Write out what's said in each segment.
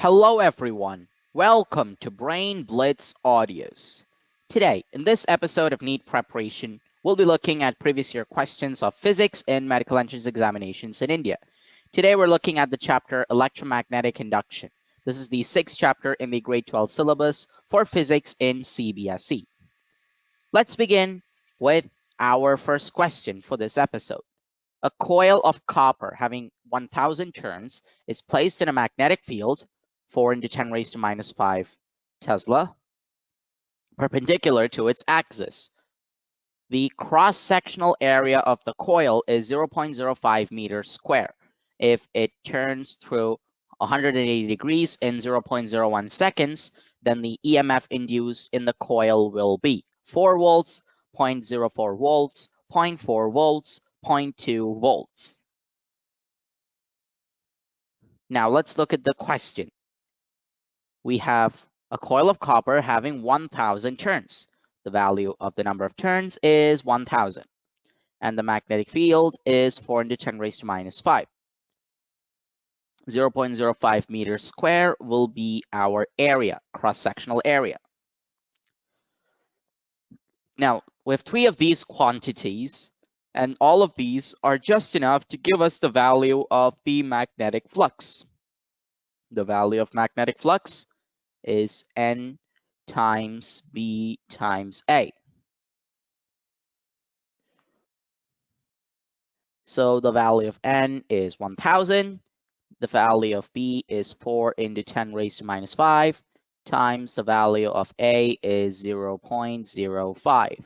Hello everyone, welcome to Brain Blitz Audios. Today, in this episode of NEET Preparation, we'll be looking at previous year questions of physics in medical entrance examinations in India. Today we're looking at the chapter Electromagnetic Induction. This is the sixth chapter in the grade 12 syllabus for physics in CBSE. Let's begin with our first question for this episode. A coil of copper having 1000 turns is placed in a magnetic field 4 × 10⁻⁵ Tesla, perpendicular to its axis. The cross-sectional area of the coil is 0.05 meters square. If it turns through 180 degrees in 0.01 seconds, then the EMF induced in the coil will be 4 volts, 0.04 volts, 0.4 volts, 0.2 volts. Now let's look at the question. We have a coil of copper having 1000 turns. The value of the number of turns is 1000. And the magnetic field is 4 × 10⁻⁵. 0.05 meters square will be our area, cross-sectional area. Now, we have 3 of these quantities, and all of these are just enough to give us the value of the magnetic flux. The value of magnetic flux is N times B times A. So the value of N is 1000. The value of B is 4 × 10⁻⁵ times the value of A is 0.05.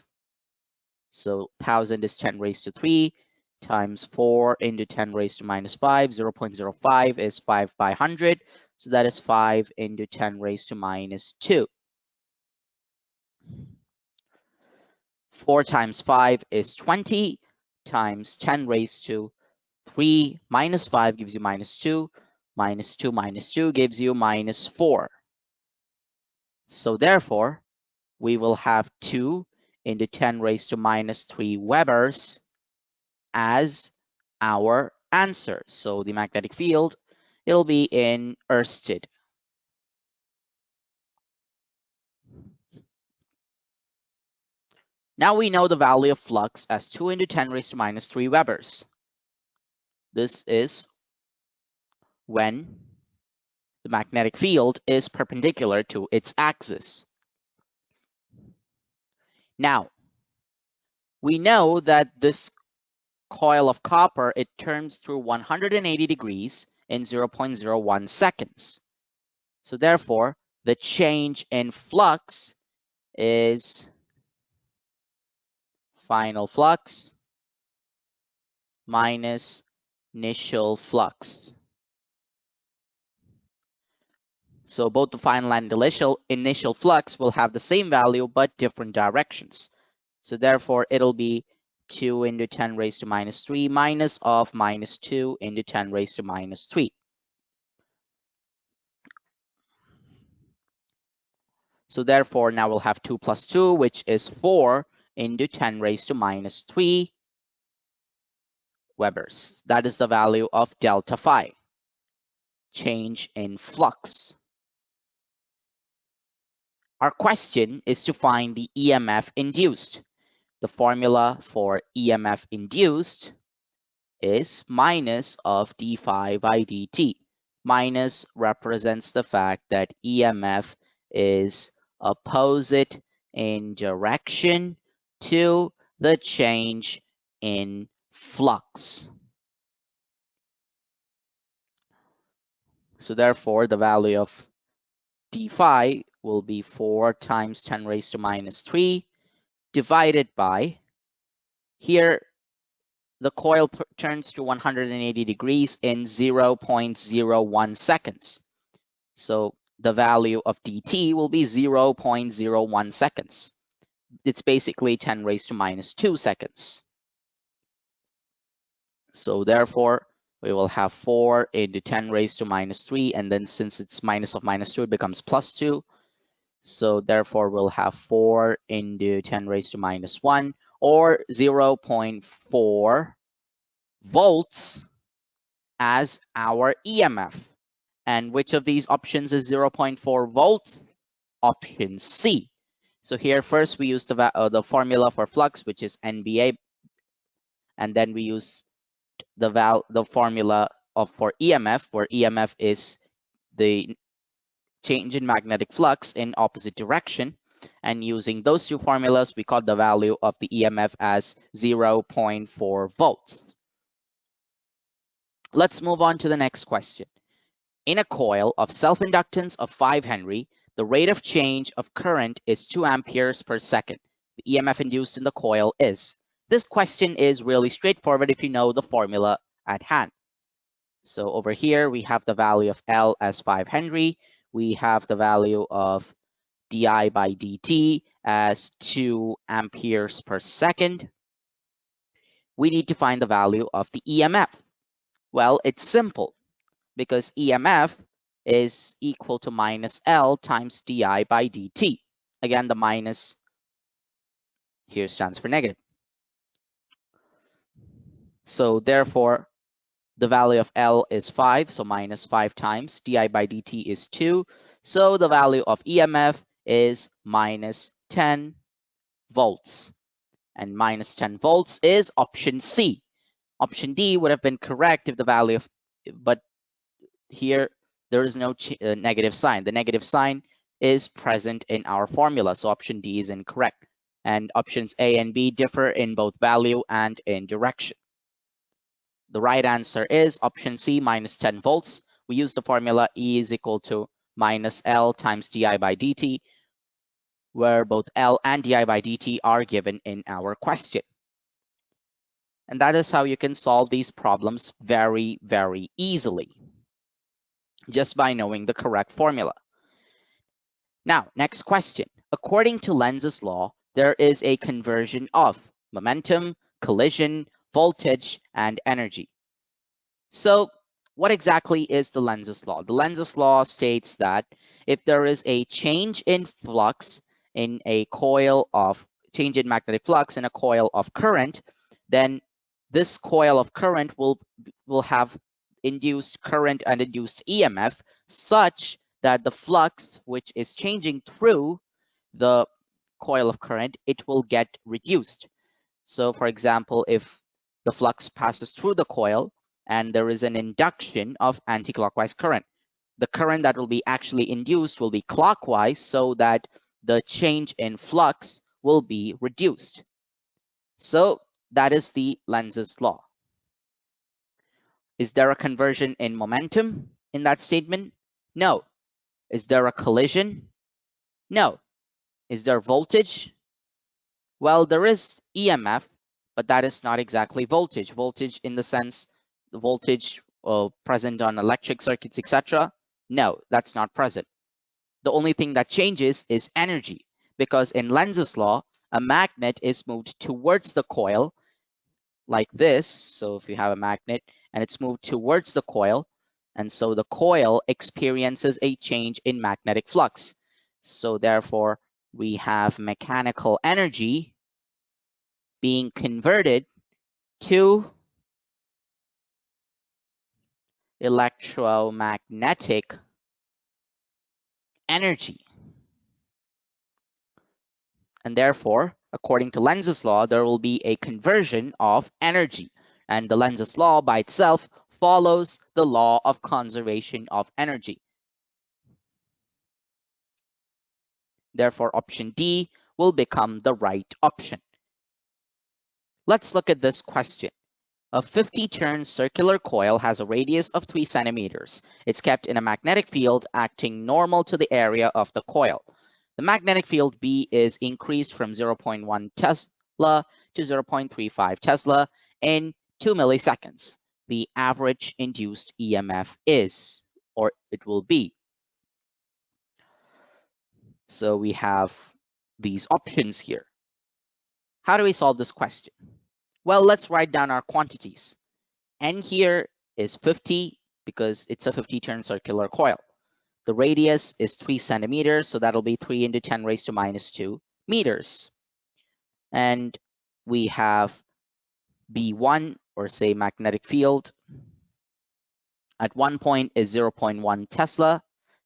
So 1000 is 10⁻³ times 4 × 10⁻⁵. 0.05 is 5/100. So that is 5 × 10⁻². 4 times 5 is 20 times 10⁻³ minus 5 gives you -2. -2 minus 2 gives you -4. So therefore, we will have 2 × 10⁻³ Webers as our answer. So the magnetic field, it'll be in Ørsted. Now we know the value of flux as 2 × 10⁻³ Webers. This is when the magnetic field is perpendicular to its axis. Now, we know that this coil of copper, it turns through 180 degrees in 0.01 seconds. So therefore, the change in flux is final flux minus initial flux. So both the final and initial flux will have the same value but different directions. So therefore, it'll be 2 × 10⁻³ minus of -2 × 10⁻³. So therefore, now we'll have 2 plus 2, which is 4 × 10⁻³ Webers. That is the value of delta phi, change in flux. Our question is to find the EMF induced. The formula for EMF induced is minus of d phi by dt. Minus represents the fact that EMF is opposite in direction to the change in flux. So therefore, the value of d phi will be 4 times 10⁻³ divided by, here the coil turns to 180 degrees in 0.01 seconds. So the value of dt will be 0.01 seconds. It's basically 10⁻² seconds. So therefore, we will have 4 × 10⁻⁻³, and then since it's minus of -2, it becomes +2. So therefore, we'll have 4 × 10⁻⁻1, or 0.4 volts as our EMF. And which of these options is 0.4 volts? Option C. So here first we use the formula for flux, which is NBA, and then we use the formula for EMF, where EMF is the change in magnetic flux in opposite direction. And using those two formulas, we got the value of the EMF as 0.4 volts. Let's move on to the next question. In a coil of self-inductance of 5 Henry, the rate of change of current is 2 amperes per second. The EMF induced in the coil is. This question is really straightforward if you know the formula at hand. So over here, we have the value of L as 5 Henry. We have the value of di by dt as 2 amperes per second. We need to find the value of the EMF. Well, it's simple because EMF is equal to minus L times di by dt. Again, the minus here stands for negative. So therefore, the value of L is 5, so minus 5 times di by dt is 2. So the value of EMF is minus 10 volts. And minus 10 volts is option C. Option D would have been correct if the value of, but here there is no negative sign. The negative sign is present in our formula, so option D is incorrect. And options A and B differ in both value and in direction. The right answer is option C, minus 10 volts. We use the formula E is equal to minus L times di by dt, where both L and di by dt are given in our question. And that is how you can solve these problems very, very easily, just by knowing the correct formula. Now, next question. According to Lenz's law, there is a conversion of momentum, collision, voltage, and energy. So what exactly is the Lenz's law? The Lenz's law states that if there is a change in flux in a coil of change in magnetic flux in a coil of current, then this coil of current will have induced current and induced EMF such that the flux which is changing through the coil of current, it will get reduced. So for example, if the flux passes through the coil and there is an induction of anti-clockwise current, the current that will be actually induced will be clockwise so that the change in flux will be reduced. So that is the Lenz's law. Is there a conversion in momentum in that statement? No. Is there a collision? No. Is there voltage? Well, there is EMF, but that is not exactly voltage. Voltage in the sense, the voltage present on electric circuits, etc. No, that's not present. The only thing that changes is energy, because in Lenz's law, a magnet is moved towards the coil like this. So if you have a magnet and it's moved towards the coil, and so the coil experiences a change in magnetic flux. So therefore, we have mechanical energy being converted to electromagnetic energy. And therefore, according to Lenz's law, there will be a conversion of energy. And the Lenz's law by itself follows the law of conservation of energy. Therefore, option D will become the right option. Let's look at this question. A 50-turn circular coil has a radius of 3 centimeters. It's kept in a magnetic field acting normal to the area of the coil. The magnetic field B is increased from 0.1 Tesla to 0.35 Tesla in 2 milliseconds. The average induced EMF is, or it will be. So we have these options here. How do we solve this question? Well, let's write down our quantities. N here is 50 because it's a 50-turn circular coil. The radius is 3 centimeters, so that'll be 3 into 10 raised to minus 2 meters. And we have B1, or say magnetic field, at one point is 0.1 Tesla,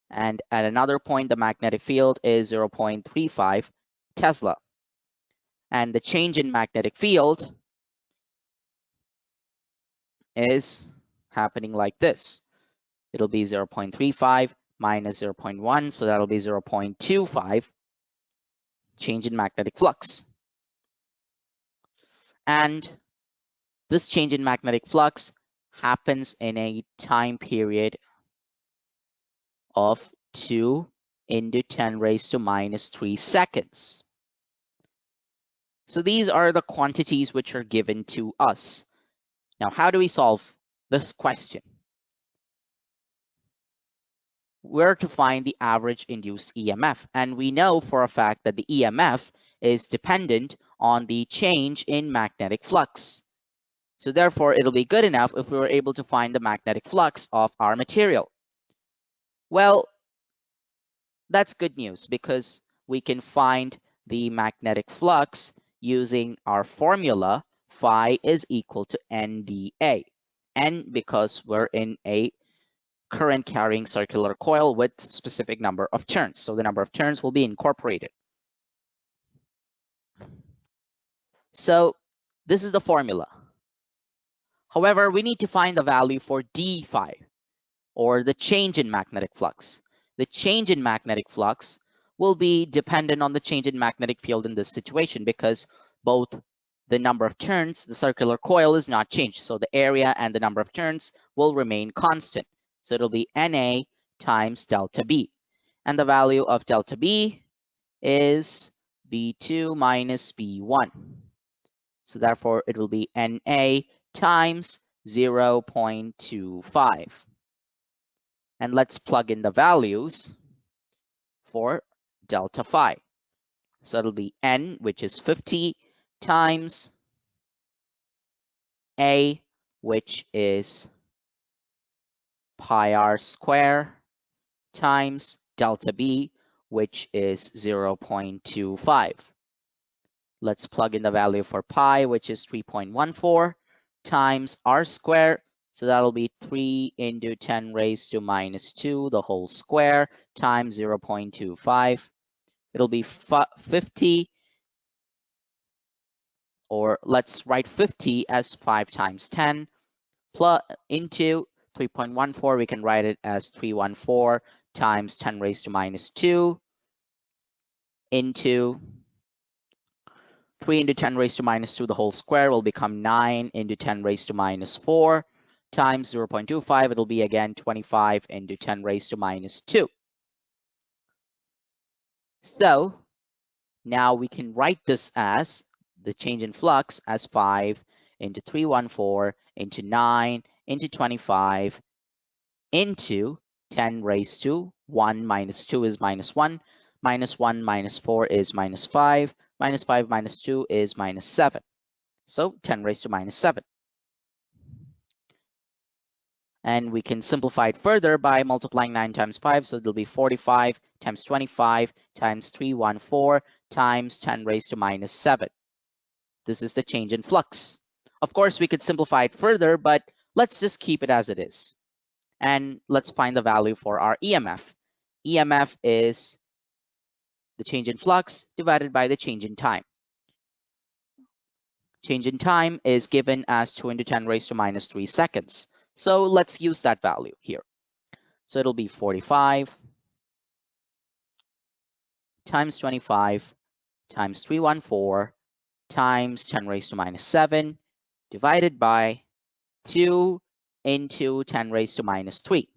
and at another point, the magnetic field is 0.35 Tesla. And the change in magnetic field is happening like this. It'll be 0.35 minus 0.1, so that'll be 0.25 change in magnetic flux. And this change in magnetic flux happens in a time period of 2 into 10 raised to minus 3 seconds. So these are the quantities which are given to us. Now, how do we solve this question? We're to find the average induced EMF, and we know for a fact that the EMF is dependent on the change in magnetic flux. So therefore, it'll be good enough if we were able to find the magnetic flux of our material. Well, that's good news because we can find the magnetic flux using our formula phi is equal to NDA. N because we're in a current carrying circular coil with specific number of turns. So the number of turns will be incorporated. So this is the formula. However, we need to find the value for d phi, or the change in magnetic flux. The change in magnetic flux will be dependent on the change in magnetic field in this situation because both the number of turns, the circular coil is not changed. So the area and the number of turns will remain constant. So it'll be Na times delta B. And the value of delta B is B2 minus B1. So therefore, it will be Na times 0.25. And let's plug in the values for delta phi. So it'll be N, which is 50, times A, which is pi r square, times delta B, which is 0.25. Let's plug in the value for pi, which is 3.14, times r square. So that'll be 3 into 10 raised to minus 2, the whole square, times 0.25. It'll be 50, or let's write 50 as 5 times 10, plus into 3.14, we can write it as 314 times 10 raised to minus 2, into 3 into 10 raised to minus 2, the whole square will become 9 into 10 raised to minus 4, times 0.25. It'll be again 25 into 10 raised to minus 2. So now we can write this as the change in flux as 5 into 314 into 9 into 25 into 10 raised to 1 minus 2 is minus 1, minus 1 minus 4 is minus 5, minus 5 minus 2 is minus 7. So 10 raised to minus 7. And we can simplify it further by multiplying 9 times 5. So it'll be 45 times 25 times 314 times 10 raised to minus 7. This is the change in flux. Of course, we could simplify it further, but let's just keep it as it is. And let's find the value for our EMF. EMF is the change in flux divided by the change in time. Change in time is given as 2 into 10 raised to minus 3 seconds. So let's use that value here. So it'll be 45 times 25 times 314 times 10 raised to minus 7 divided by 2 into 10 raised to minus 3.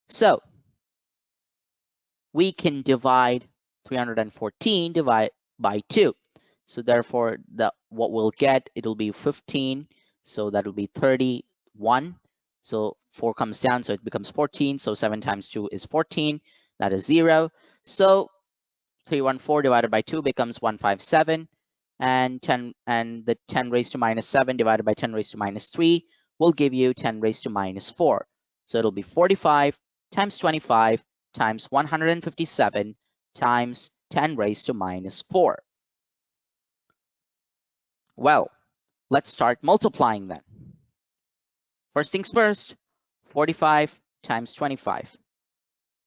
So we can divide 314 by 2. So therefore, what we'll get, it'll be 15. So that'll be 31. So 4 comes down, so it becomes 14. So 7 times 2 is 14. That is 0. So 314 divided by 2 becomes 157. And the 10 raised to minus 7 divided by 10 raised to minus 3 will give you 10 raised to minus 4. So it'll be 45 times 25 times 157 times 10 raised to minus 4. Well, let's start multiplying then. First things first, 45 times 25.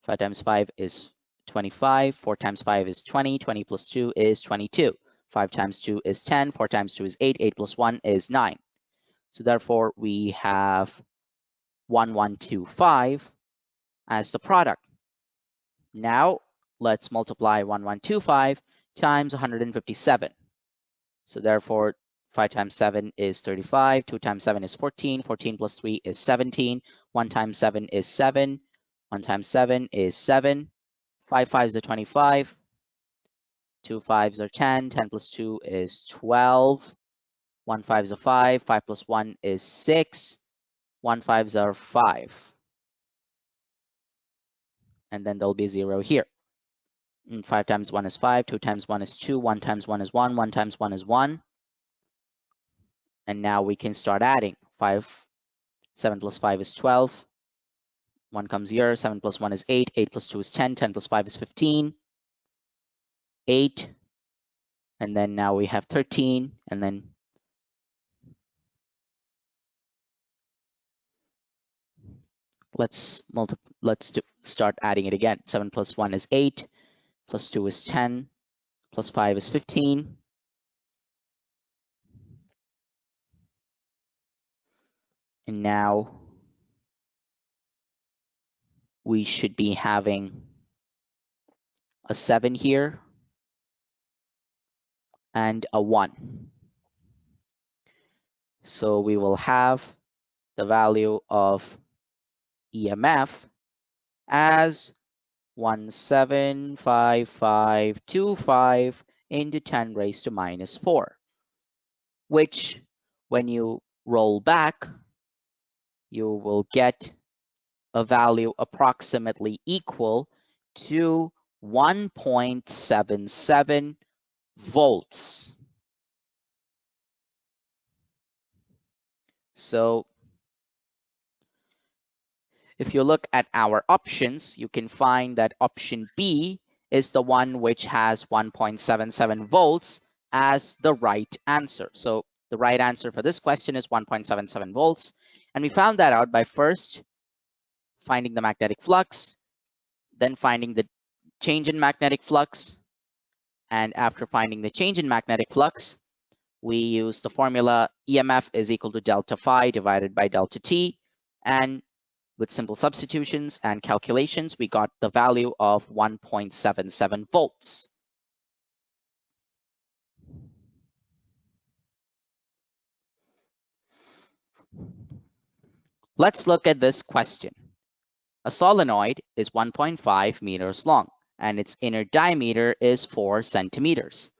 5 times 5 is 25. 4 times 5 is 20. 20 plus 2 is 22. 5 times 2 is 10. 4 times 2 is 8. 8 plus 1 is 9. So therefore, we have 1125 as the product. Now, let's multiply 1125 times 157. So therefore, 5 times 7 is 35. 2 times 7 is 14. 14 plus 3 is 17. 1 times 7 is 7. 1 times 7 is 7. 5 fives are 25. 2 fives are 10. 10 plus 2 is 12. 1 fives are 5. 5 plus 1 is 6. 1 fives are 5. And then there'll be 0 here. And 5 times 1 is 5. 2 times 1 is 2. 1 times 1 is 1. 1 times 1 is 1. And now we can start adding. 7 plus 5 is 12. 1 comes here. 7 plus 1 is 8. 8 plus 2 is 10. 10 plus 5 is 15. 8. And then now we have 13. And then let's start adding it again. 7 plus 1 is 8. Plus 2 is 10. Plus 5 is 15. And now we should be having a 7 here and a 1. So we will have the value of EMF as 175525 into 10 raised to minus 4, which when you roll back, you will get a value approximately equal to 1.77 volts. So if you look at our options, you can find that option B is the one which has 1.77 volts as the right answer. So the right answer for this question is 1.77 volts. And we found that out by first finding the magnetic flux, then finding the change in magnetic flux. And after finding the change in magnetic flux, we use the formula EMF is equal to delta phi divided by delta T. And with simple substitutions and calculations, we got the value of 1.77 volts. Let's look at this question. A solenoid is 1.5 meters long, and its inner diameter is 4 centimeters.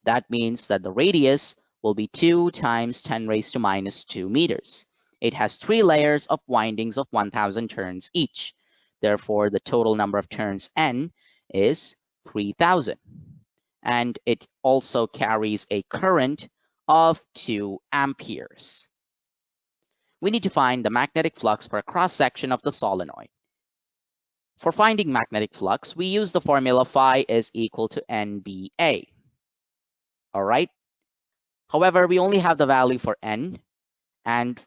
That means that the radius will be 2 times 10 raised to minus 2 meters. It has 3 layers of windings of 1,000 turns each. Therefore, the total number of turns N is 3,000. And it also carries a current of 2 amperes. We need to find the magnetic flux for a cross-section of the solenoid. For finding magnetic flux, we use the formula phi is equal to NBA. All right. However, we only have the value for N, and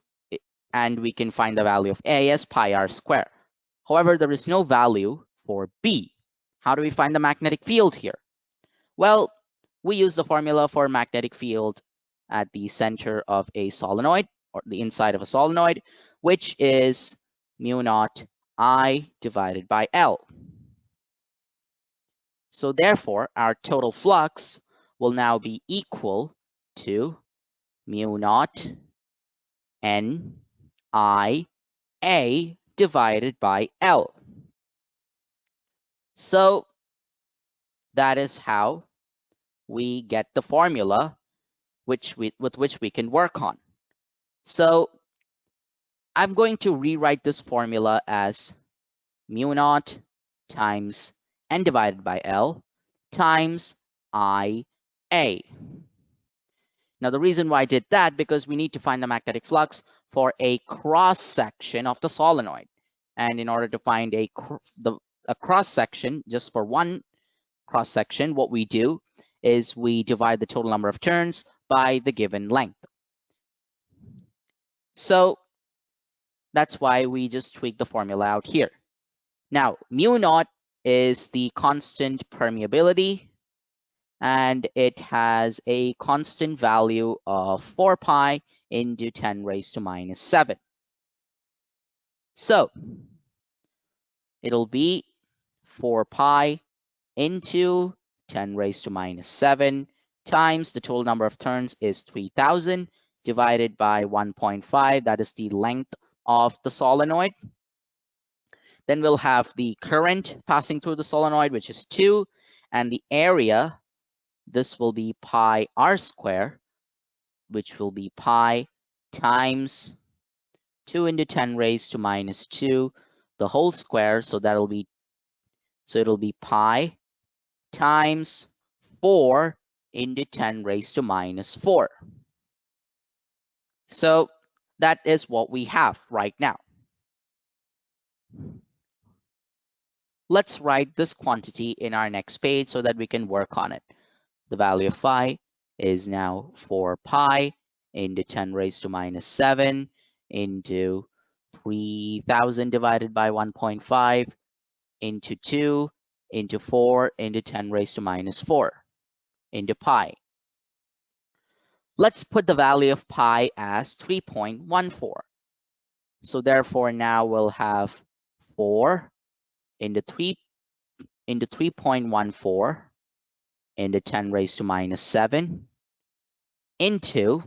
we can find the value of A as pi r square. However, there is no value for B. How do we find the magnetic field here? Well, we use the formula for magnetic field at the center of a solenoid, or the inside of a solenoid, which is mu naught I divided by L. So therefore, our total flux will now be equal to mu naught N I A divided by L. So that is how we get the formula with which we can work on. So I'm going to rewrite this formula as mu naught times N divided by L times IA. Now, the reason why I did that, because we need to find the magnetic flux for a cross section of the solenoid. And in order to find a cross section, just for one cross section, what we do is we divide the total number of turns by the given length. So That's why we just tweak the formula out here. Now, mu naught is the constant permeability, and it has a constant value of 4 pi into 10 raised to minus 7. So it'll be 4 pi into 10 raised to minus 7 times the total number of turns is 3,000 divided by 1.5. That is the length of the solenoid. Then we'll have the current passing through the solenoid, which is 2, and the area, this will be pi r square, which will be pi times 2 into 10 raised to minus 2, the whole square. So it'll be pi times 4 into 10 raised to minus 4. So that is what we have right now. Let's write this quantity in our next page so that we can work on it. The value of phi is now 4 pi into 10 raised to minus 7 into 3,000 divided by 1.5 into 2 into 4 into 10 raised to minus 4 into pi. Let's put the value of pi as 3.14. So therefore now we'll have 4 into 3.14 into 10 raised to minus 7 into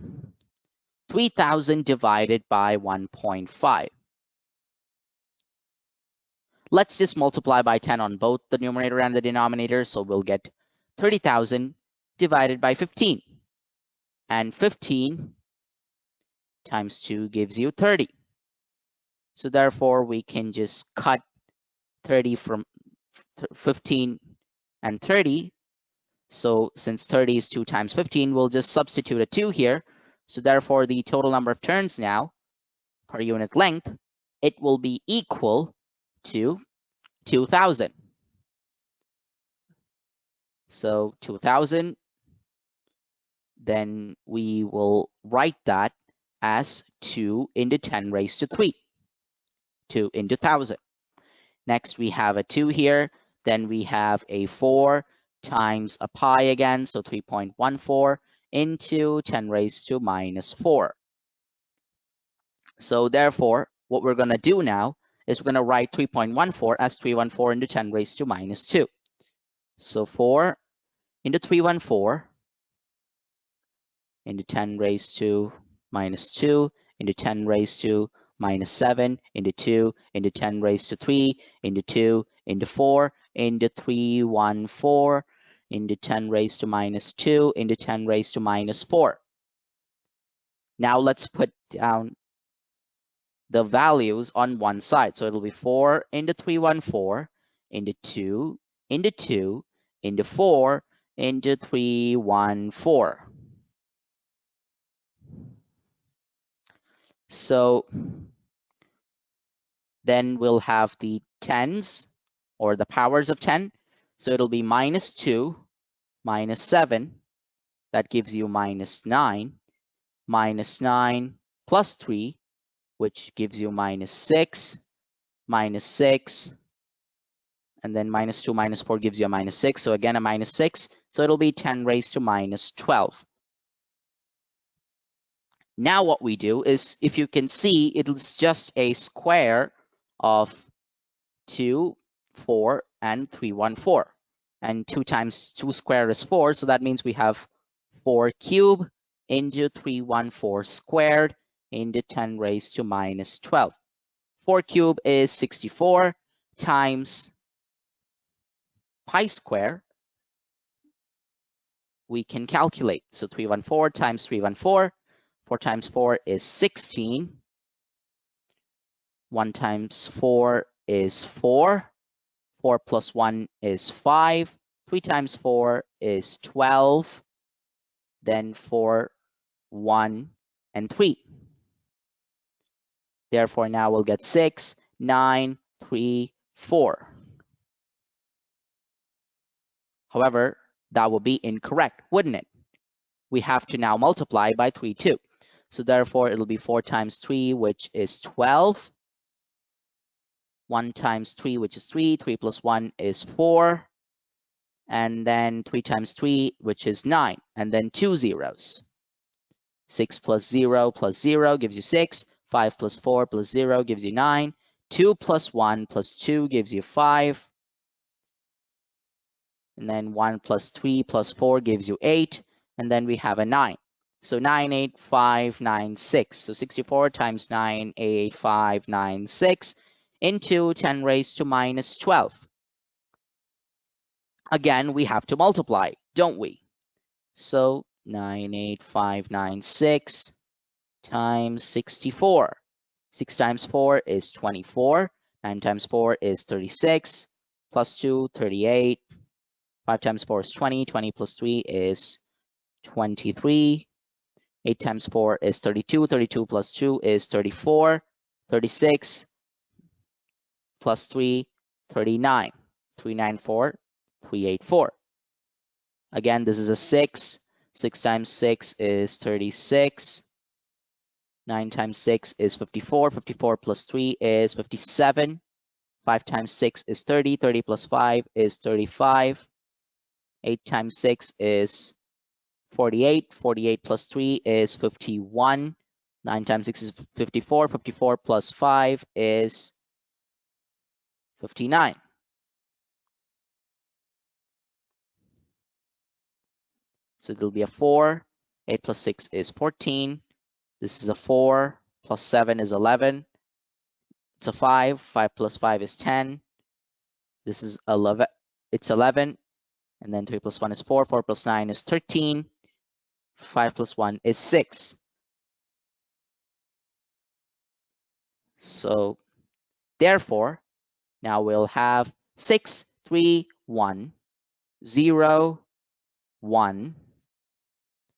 3,000 divided by 1.5. Let's just multiply by 10 on both the numerator and the denominator. So we'll get 30,000 divided by 15. And 15 times 2 gives you 30. So therefore, we can just cut 30 from 15 and 30. So since 30 is 2 times 15, we'll just substitute a 2 here. So therefore, the total number of turns now per unit length, it will be equal to 2,000. So 2,000, then we will write that as 2 into 10 raised to 3, 2 into 1,000. Next, we have a 2 here. Then we have a 4 times a pi again, so 3.14 into 10 raised to minus 4. So therefore, what we're going to do now is we're going to write 3.14 as 314 into 10 raised to minus 2. So 4 into 314 into 10 raised to minus 2 into 10 raised to minus 7 into 2 into 10 raised to 3 into 2 into 4 into 314 into 10 raised to minus 2 into 10 raised to minus 4. Now let's put down the values on one side. So it'll be 4 into 314 into 2 into 2 into 4 into 314. So then we'll have the tens or the powers of 10. So it'll be minus 2, minus 7. That gives you minus 9. Minus 9 plus 3, which gives you minus 6. Minus 6. And then minus 2 minus 4 gives you a minus 6. So again, a minus 6. So it'll be 10 raised to minus 12. Now what we do is, if you can see, it's just a square of 2, 4, and 314. And 2 times 2 squared is 4. So that means we have 4 cubed into 314 squared into 10 raised to minus 12. 4 cubed is 64 times pi square. We can calculate. So 314 times 314. 4 times 4 is 16. 1 times 4 is 4. 4 plus 1 is 5. 3 times 4 is 12. Then 4, 1, and 3. Therefore, now we'll get 6, 9, 3, 4. However, that will be incorrect, wouldn't it? We have to now multiply by 3 too. So therefore, it'll be 4 times 3, which is 12. 1 times 3, which is 3. 3 plus 1 is 4. And then 3 times 3, which is 9. And then 2 zeros. 6 plus 0 gives you 6. 5 plus 4 plus 0 gives you 9. 2 plus 1 plus 2 gives you 5. And then 1 plus 3 plus 4 gives you 8. And then we have a 9. So 98596. So 64 times 98596 into 10 raised to minus 12. Again, we have to multiply, don't we? So 98596 times 64. 6 times 4 is 24. 9 times 4 is 36. Plus 2, 38. 5 times 4 is 20. 20 plus 3 is 23. 8 times 4 is 32. 32 plus 2 is 34. 36 plus 3, 39. 394, 384. Again, this is a 6. 6 times 6 is 36. 9 times 6 is 54. 54 plus 3 is 57. 5 times 6 is 30. 30 plus 5 is 35. 8 times 6 is 48. 48 plus 3 is 51. 9 times 6 is 54. 54 plus 5 is 59. So it'll be a 4. 8 plus 6 is 14. This is a 4. Plus 7 is 11. It's a 5. 5 plus 5 is 10. This is 11. It's 11. And then 3 plus 1 is 4. 4 plus 9 is 13. 5 plus 1 is 6. So therefore, now we'll have 6, 3, 1, 0, 1,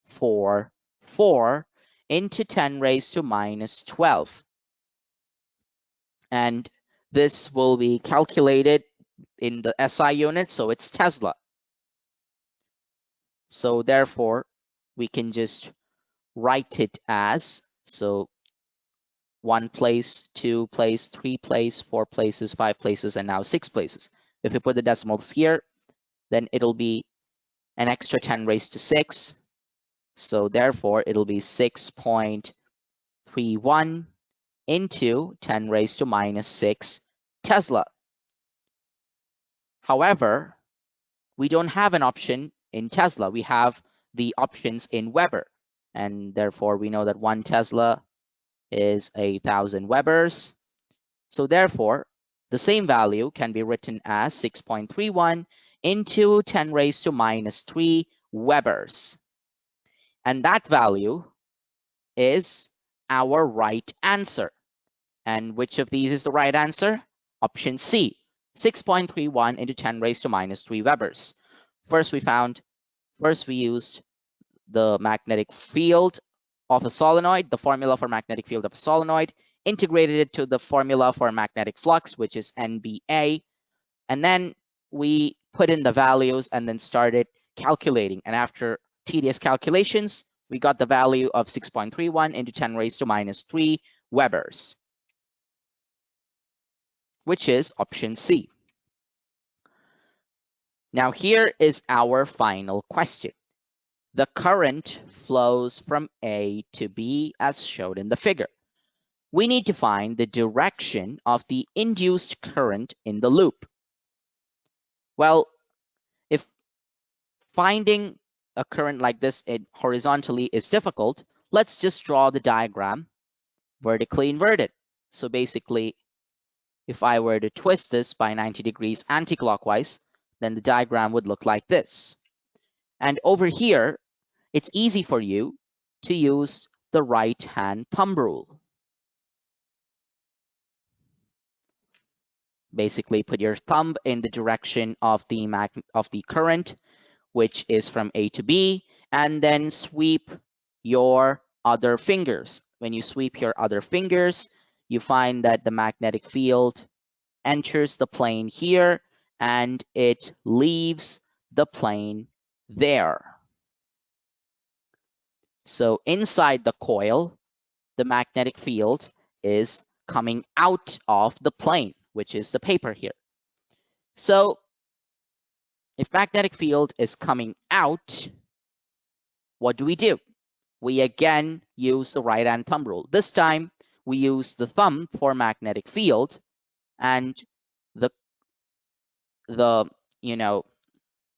4, 4 into 10 raised to minus 12. And this will be calculated in the SI unit, so it's Tesla. So therefore, we can just write it as, so 1 place, 2 place, 3 place, 4 places, 5 places, and now 6 places. If we put the decimals here, then it'll be an extra 10 raised to 6. So therefore, it'll be 6.31 into 10 raised to minus 6 Tesla. However, we don't have an option in Tesla. We have the options in Weber. And therefore, we know that 1 Tesla is 1,000 Webers. So therefore, the same value can be written as 6.31 into 10 raised to minus 3 Webers. And that value is our right answer. And which of these is the right answer? Option C, 6.31 into 10 raised to minus 3 Webers. First, we used the magnetic field of a solenoid, the formula for magnetic field of a solenoid, integrated it to the formula for magnetic flux, which is NBA. And then we put in the values and then started calculating. And after tedious calculations, we got the value of 6.31 into 10 raised to minus 3 Webers, which is option C. Now here is our final question. The current flows from A to B as shown in the figure. We need to find the direction of the induced current in the loop. Well, if finding a current like this horizontally is difficult, let's just draw the diagram vertically inverted. So basically, if I were to twist this by 90 degrees anti-clockwise, then the diagram would look like this. And over here, it's easy for you to use the right-hand thumb rule. Basically, put your thumb in the direction of the current, which is from A to B, and then sweep your other fingers. When you sweep your other fingers, you find that the magnetic field enters the plane here, and it leaves the plane there. So inside the coil, the magnetic field is coming out of the plane. which is the paper here. So if magnetic field is coming out, what do? We again use the right hand thumb rule. This time we use the thumb for magnetic field, and the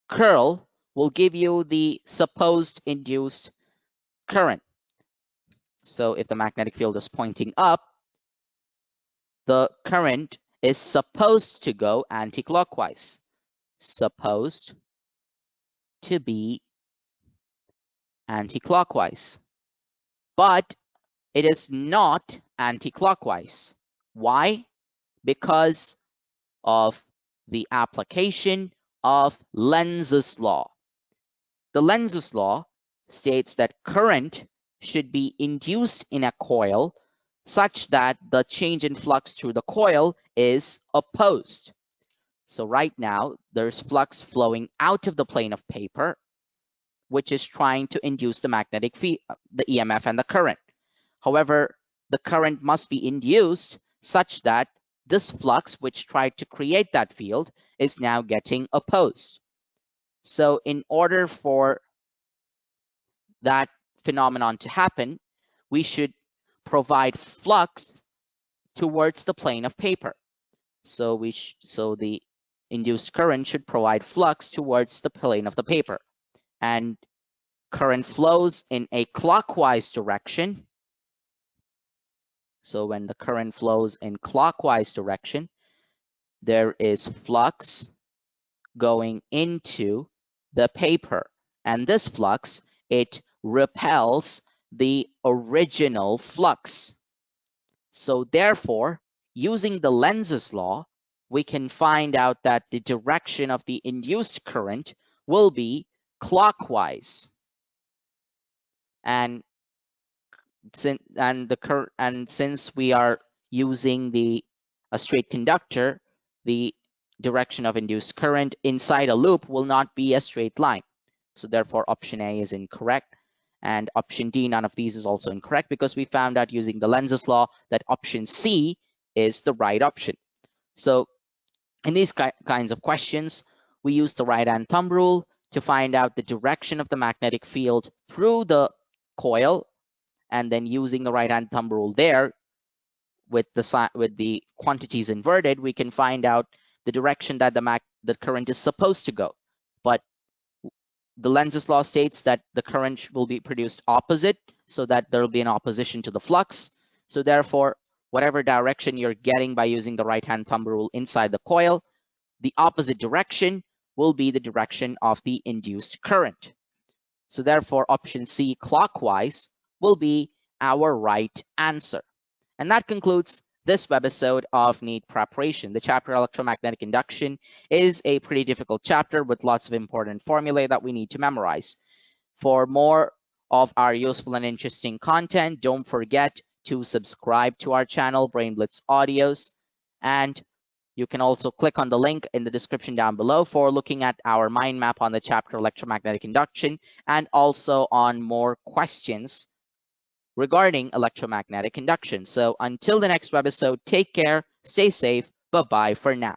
curl will give you the supposed induced current. So if the magnetic field is pointing up, the current is supposed to go anti-clockwise. Supposed to be anti-clockwise. But it is not anti-clockwise. Why? Because of the application of Lenz's law. The Lenz's law states that current should be induced in a coil such that the change in flux through the coil is opposed. So right now, there's flux flowing out of the plane of paper, which is trying to induce the magnetic field, the EMF and the current. However, the current must be induced such that this flux, which tried to create that field, is now getting opposed. So in order for that phenomenon to happen, we should provide flux towards the plane of paper. So the induced current should provide flux towards the plane of the paper, and current flows in a clockwise direction. So when the current flows in clockwise direction, there is flux going into the paper, and this flux, it repels the original flux. So therefore, using the Lenz's law, we can find out that the direction of the induced current will be clockwise. And since we are using a straight conductor, the direction of induced current inside a loop will not be a straight line. So therefore, option A is incorrect. And option D, none of these is also incorrect, because we found out using the Lenz's law that option C is the right option. So in these kinds of questions, we use the right hand thumb rule to find out the direction of the magnetic field through the coil, and then using the right hand thumb rule there with the quantities inverted, we can find out the direction that the current is supposed to go. But the Lenz's law states that the current will be produced opposite, so that there will be an opposition to the flux. So therefore, whatever direction you're getting by using the right hand thumb rule inside the coil, the opposite direction will be the direction of the induced current. So therefore, option C, clockwise, will be our right answer. And that concludes this webisode of NEET preparation. The chapter Electromagnetic Induction is a pretty difficult chapter with lots of important formulae that we need to memorize. For more of our useful and interesting content, don't forget to subscribe to our channel, Brain Blitz Audios, and you can also click on the link in the description down below for looking at our mind map on the chapter Electromagnetic Induction, and also on more questions regarding electromagnetic induction. So until the next webisode, take care, stay safe, bye-bye for now.